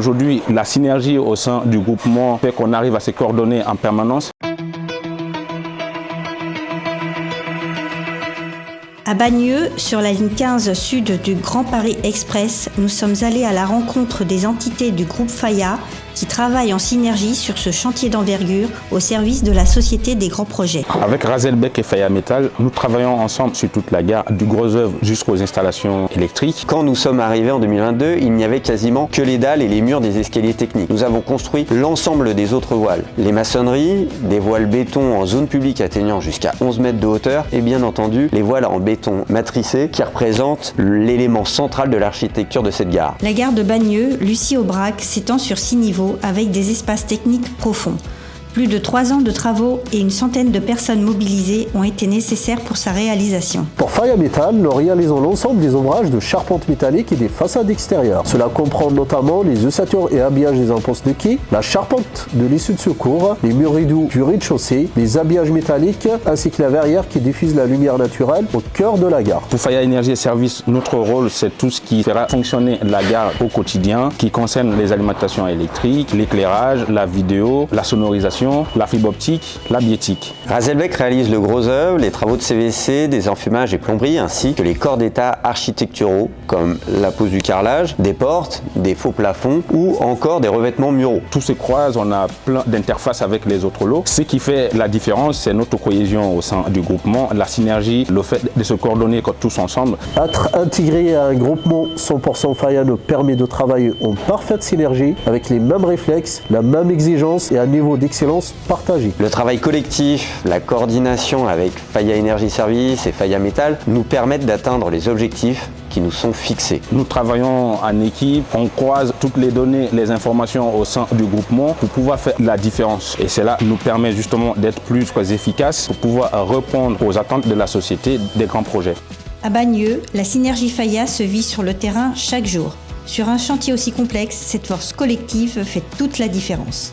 Aujourd'hui, la synergie au sein du groupement fait qu'on arrive à se coordonner en permanence. À Bagneux, sur la ligne 15 sud du Grand Paris Express, nous sommes allés à la rencontre des entités du groupe Faya qui travaillent en synergie sur ce chantier d'envergure au service de la Société des grands projets. Avec Razelbeck et Faya Metal, nous travaillons ensemble sur toute la gare, du gros œuvre jusqu'aux installations électriques. Quand nous sommes arrivés en 2022, il n'y avait quasiment que les dalles et les murs des escaliers techniques. Nous avons construit l'ensemble des autres voiles. Les maçonneries, des voiles béton en zone publique atteignant jusqu'à 11 mètres de hauteur et bien entendu les voiles en béton matricé qui représentent l'élément central de l'architecture de cette gare. La gare de Bagneux, Lucie Aubrac, s'étend sur 6 niveaux avec des espaces techniques profonds. Plus de 3 ans de travaux et une centaine de personnes mobilisées ont été nécessaires pour sa réalisation. Pour Faya Metal, nous réalisons l'ensemble des ouvrages de charpente métallique et des façades extérieures. Cela comprend notamment les ossatures et habillages des impostes de quai, la charpente de l'issue de secours, les murs rideaux du rez-de-chaussée, les habillages métalliques ainsi que la verrière qui diffuse la lumière naturelle au cœur de la gare. Pour Faya Énergie et Services, notre rôle c'est tout ce qui fera fonctionner la gare au quotidien, qui concerne les alimentations électriques, l'éclairage, la vidéo, la sonorisation, la fibre optique, la biétique. Razelbeck réalise le gros œuvre, les travaux de CVC, des enfumages et plomberies, ainsi que les corps d'état architecturaux, comme la pose du carrelage, des portes, des faux plafonds ou encore des revêtements muraux. Tout se croise, on a plein d'interfaces avec les autres lots. Ce qui fait la différence, c'est notre cohésion au sein du groupement, la synergie, le fait de se coordonner tous ensemble. Être intégré à un groupement 100% Faya nous permet de travailler en parfaite synergie avec les mêmes réflexes, la même exigence et un niveau d'excellence partagé. Le travail collectif, la coordination avec Faya Énergie Services et Faya Metal nous permettent d'atteindre les objectifs qui nous sont fixés. Nous travaillons en équipe, on croise toutes les données, les informations au sein du groupement pour pouvoir faire la différence. Et cela nous permet justement d'être plus efficaces pour pouvoir répondre aux attentes de la société des grands projets. À Bagneux, la synergie Faya se vit sur le terrain chaque jour. Sur un chantier aussi complexe, cette force collective fait toute la différence.